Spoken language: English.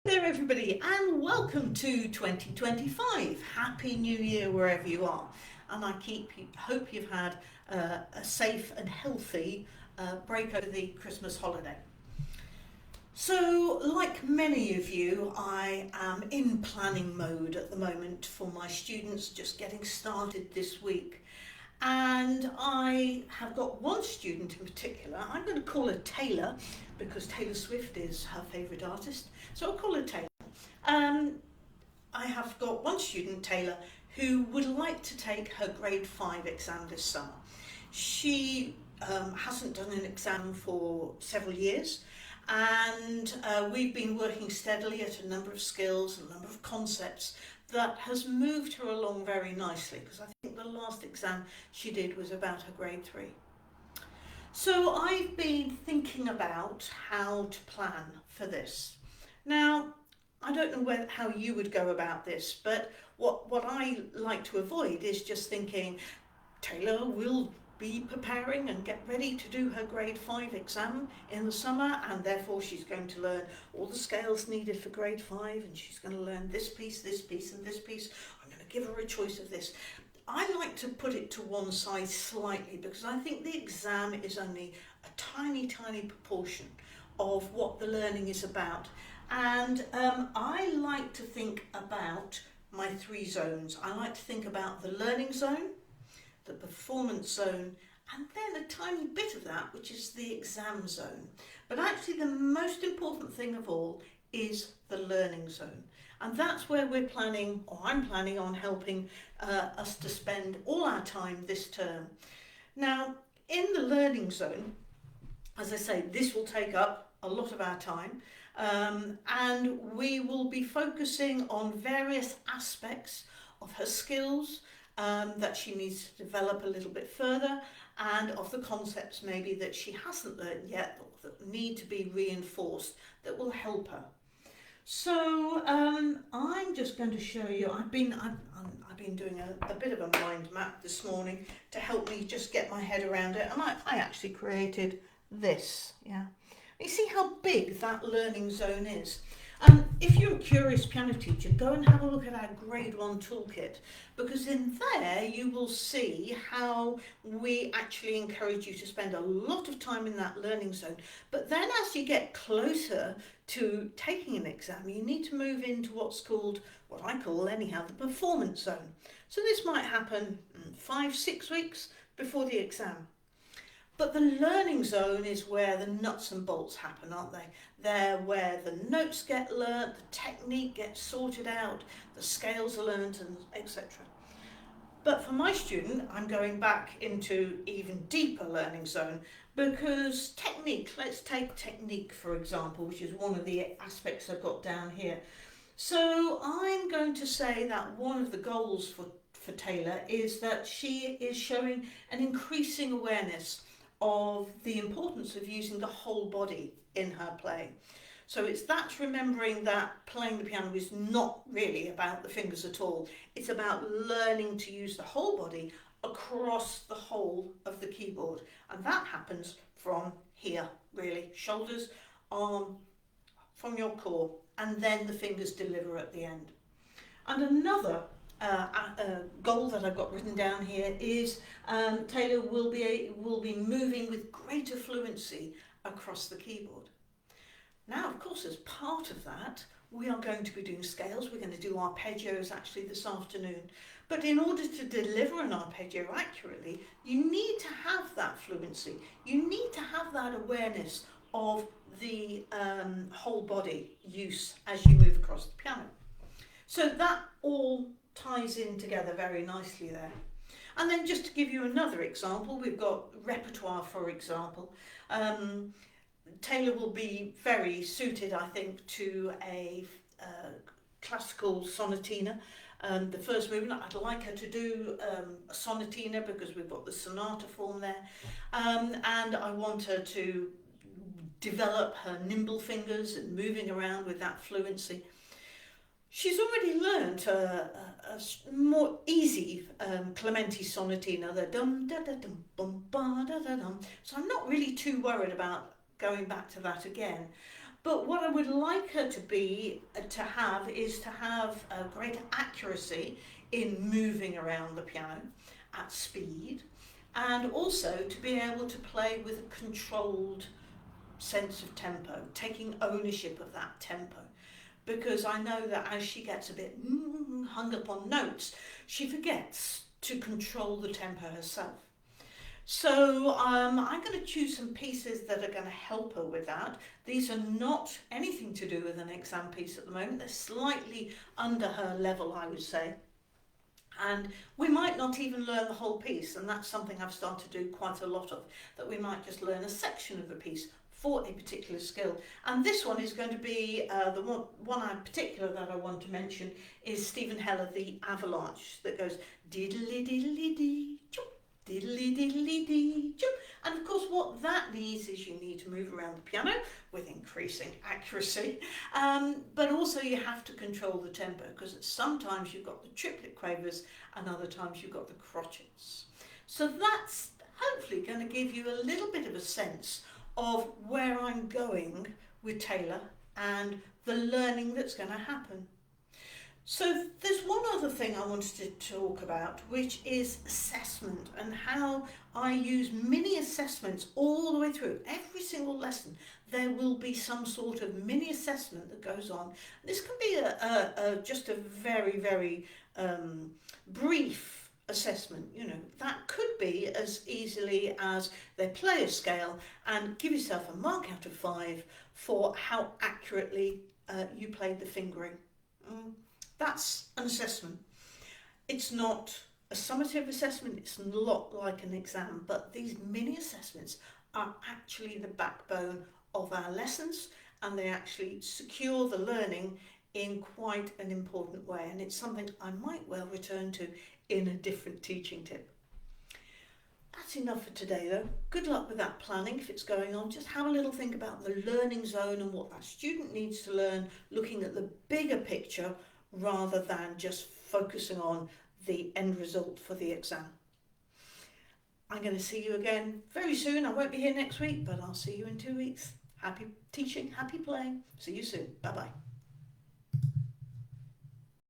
There everybody, and welcome to 2025. Happy New Year wherever you are. And hope you've had a safe and healthy break over the Christmas holiday. So, like many of you, I am in planning mode at the moment for my students just getting started this week. And I have got one student in particular. I'm going to call her Taylor because Taylor Swift is her favourite artist. So I'll call her Taylor. Um, I have got one student, Taylor, who would like to take her grade 5 exam this summer. She hasn't done an exam for several years, and we've been working steadily at a number of skills and a number of concepts that has moved her along very nicely, because I think the last exam she did was about her grade 3. So I've been thinking about how to plan for this. Now, I don't know how you would go about this, but what I like to avoid is just thinking Taylor will be preparing and get ready to do her grade 5 exam in the summer, and therefore she's going to learn all the scales needed for grade 5, and she's going to learn this piece, and this piece. I'm going to give her a choice of this. I like to put it to one side slightly because I think the exam is only a tiny proportion of what the learning is about. And I like to think about my 3 zones. I like to think about the learning zone, the performance zone, and then a tiny bit of that, which is the exam zone. But actually the most important thing of all is the learning zone. And that's where we're planning, or I'm planning on helping us to spend all our time this term. Now, in the learning zone, as I say, this will take up a lot of our time, and we will be focusing on various aspects of her skills that she needs to develop a little bit further, and of the concepts maybe that she hasn't learned yet or that need to be reinforced that will help her. So I'm just going to show you. I've been doing a bit of a mind map this morning to help me just get my head around it, and I actually created this. Yeah, you see how big that learning zone is. If you're a curious piano teacher, go and have a look at our grade 1 toolkit, because in there you will see how we actually encourage you to spend a lot of time in that learning zone. But then as you get closer to taking an exam, you need to move into what's called, what I call anyhow, the performance zone. So this might happen 5-6 weeks before the exam. But the learning zone is where the nuts and bolts happen, aren't they? They're where the notes get learnt, the technique gets sorted out, the scales are learnt, and etc. But for my student, I'm going back into even deeper learning zone, because technique, let's take technique for example, which is one of the aspects I've got down here. So I'm going to say that one of the goals for Taylor is that she is showing an increasing awareness of the importance of using the whole body in her playing. So that's remembering that playing the piano is not really about the fingers at all. It's about learning to use the whole body across the whole of the keyboard. And that happens from here, really. Shoulders, arm, from your core, and then the fingers deliver at the end. And another goal that I've got written down here is Taylor will be moving with greater fluency across the keyboard. Now, of course, as part of that, we are going to be doing scales. We're going to do arpeggios actually this afternoon. But in order to deliver an arpeggio accurately, you need to have that fluency. You need to have that awareness of the whole body use as you move across the piano. So that all ties in together very nicely there. And then just to give you another example, we've got repertoire, for example. Taylor will be very suited, I think, to a classical sonatina. The first movement, I'd like her to do a sonatina because we've got the sonata form there. And I want her to develop her nimble fingers and moving around with that fluency. She's already learnt a more easy Clementi sonatina, the dum da da dum bum ba da da dum. So I'm not really too worried about going back to that again. But what I would like her to have is to have a greater accuracy in moving around the piano at speed, and also to be able to play with a controlled sense of tempo, taking ownership of that tempo. Because I know that as she gets a bit hung up on notes, she forgets to control the tempo herself. So I'm going to choose some pieces that are going to help her with that. These are not anything to do with an exam piece at the moment. They're slightly under her level, I would say. And we might not even learn the whole piece, and that's something I've started to do quite a lot of, that we might just learn a section of the piece for a particular skill. And this one is going to be, the one in particular that I want to mention is Stephen Heller, the Avalanche, that goes diddly diddly dee, choop, diddly diddly dee, choop. And of course what that needs is you need to move around the piano with increasing accuracy, but also you have to control the tempo, because sometimes you've got the triplet quavers and other times you've got the crotchets. So that's hopefully going to give you a little bit of a sense of where I'm going with Taylor and the learning that's going to happen. So there's one other thing I wanted to talk about, which is assessment, and how I use mini assessments all the way through. Every single lesson there will be some sort of mini assessment that goes on. This can be just a very, very brief assessment. You know, that could be as easily as they play a scale and give yourself a mark out of 5 for how accurately you played the fingering. That's an assessment. It's not a summative assessment, it's not like an exam, but these mini assessments are actually the backbone of our lessons, and they actually secure the learning in quite an important way, and it's something I might well return to in a different teaching tip. That's enough for today though. Good luck with that planning if it's going on. Just have a little think about the learning zone and what that student needs to learn, looking at the bigger picture rather than just focusing on the end result for the exam. I'm going to see you again very soon. I won't be here next week, but I'll see you in 2 weeks. Happy teaching, happy playing. See you soon. Bye-bye.